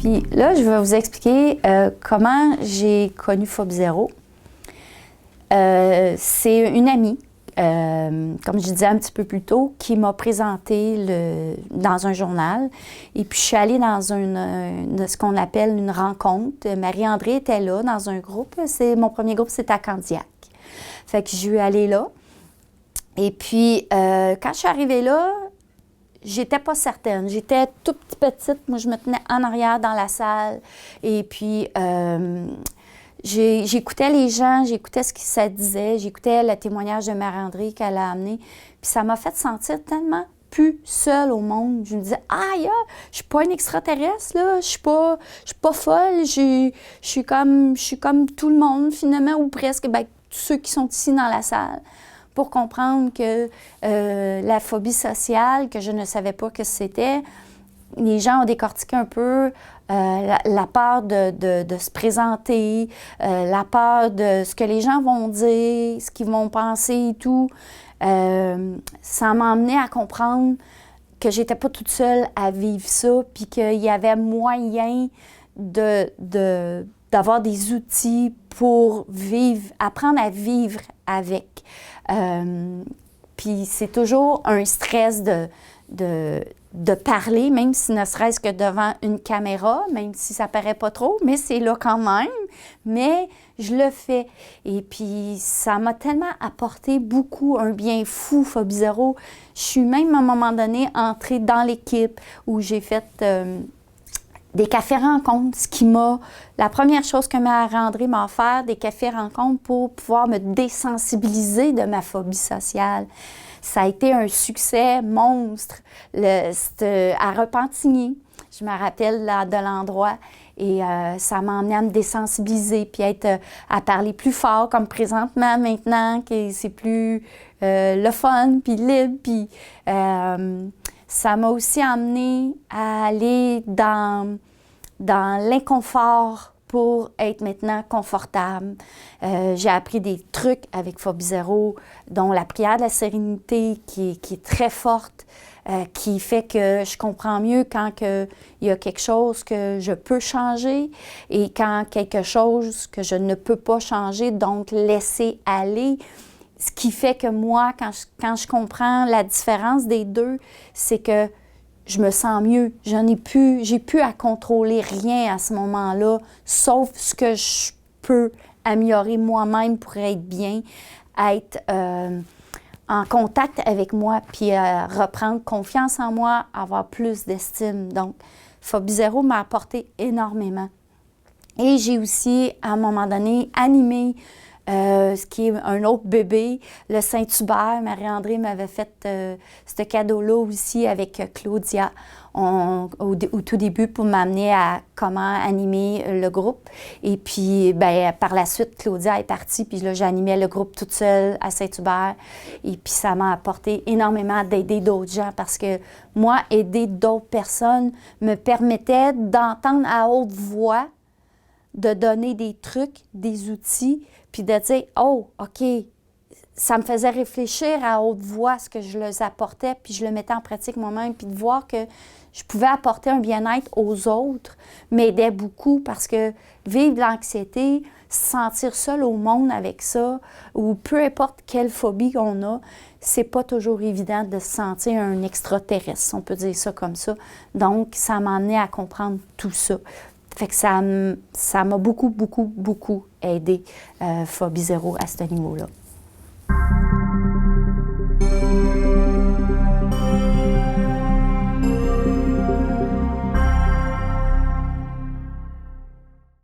Puis là, je vais vous expliquer comment j'ai connu Phobie Zéro. C'est une amie, comme je disais un petit peu plus tôt, qui m'a présenté dans un journal. Et puis, je suis allée dans ce qu'on appelle une rencontre. Marie-André était là dans un groupe. Mon premier groupe, c'était à Candiac. Fait que je suis allée là. Et puis, quand je suis arrivée là, j'étais pas certaine. J'étais toute petite. Moi, je me tenais en arrière dans la salle. Et puis, j'écoutais les gens, j'écoutais ce que ça disait, j'écoutais le témoignage de Marie-André qu'elle a amené. Puis ça m'a fait sentir tellement plus seule au monde. Je me disais, aïe, je suis pas une extraterrestre, là. Je suis pas folle. Je suis comme tout le monde, finalement, ou presque, bien, tous ceux qui sont ici dans la salle, pour comprendre que la phobie sociale, que je ne savais pas que c'était, les gens ont décortiqué un peu la peur de se présenter, la peur de ce que les gens vont dire, ce qu'ils vont penser et tout. Ça m'a amené à comprendre que j'étais pas toute seule à vivre ça, puis qu'il y avait moyen d'avoir des outils pour apprendre à vivre avec. Puis c'est toujours un stress de parler, même si ne serait-ce que devant une caméra, même si ça paraît pas trop, mais c'est là quand même. Mais je le fais. Et puis, ça m'a tellement apporté beaucoup, un bien fou, Phobie Zéro. Je suis même, à un moment donné, entrée dans l'équipe où j'ai fait des cafés-rencontres, la première chose que Marie-André m'a offert, des cafés-rencontres pour pouvoir me désensibiliser de ma phobie sociale. Ça a été un succès monstre. C'était à Repentigny, je me rappelle là, de l'endroit. Et ça m'a emmené à me désensibiliser, puis à parler plus fort, comme présentement, maintenant, que c'est plus le fun, puis libre. Puis ça m'a aussi emmené à aller dans l'inconfort pour être maintenant confortable. J'ai appris des trucs avec Phobie Zéro, dont la prière de la sérénité qui est très forte, qui fait que je comprends mieux quand il y a quelque chose que je peux changer et quand quelque chose que je ne peux pas changer, donc laisser aller. Ce qui fait que moi, quand je comprends la différence des deux, c'est que je me sens mieux. J'ai plus à contrôler rien à ce moment-là, sauf ce que je peux améliorer moi-même pour être bien, être en contact avec moi, puis reprendre confiance en moi, avoir plus d'estime. Donc, Phobie Zéro m'a apporté énormément. Et j'ai aussi, à un moment donné, animé ce qui est un autre bébé, le Saint-Hubert. Marie-André m'avait fait ce cadeau-là aussi avec Claudia au tout début pour m'amener à comment animer le groupe. Et puis, bien, par la suite, Claudia est partie, puis là, j'animais le groupe toute seule à Saint-Hubert. Et puis, ça m'a apporté énormément d'aider d'autres gens parce que moi, aider d'autres personnes me permettait d'entendre à haute voix, de donner des trucs, des outils, puis de dire « Oh, OK », ça me faisait réfléchir à haute voix ce que je leur apportais, puis je le mettais en pratique moi-même, puis de voir que je pouvais apporter un bien-être aux autres m'aidait beaucoup parce que vivre de l'anxiété, se sentir seul au monde avec ça, ou peu importe quelle phobie qu'on a, c'est pas toujours évident de se sentir un extraterrestre, si on peut dire ça comme ça. Donc, ça m'a amené à comprendre tout ça. Fait que ça m'a beaucoup, beaucoup, beaucoup aidé, Phobie Zéro, à ce niveau-là.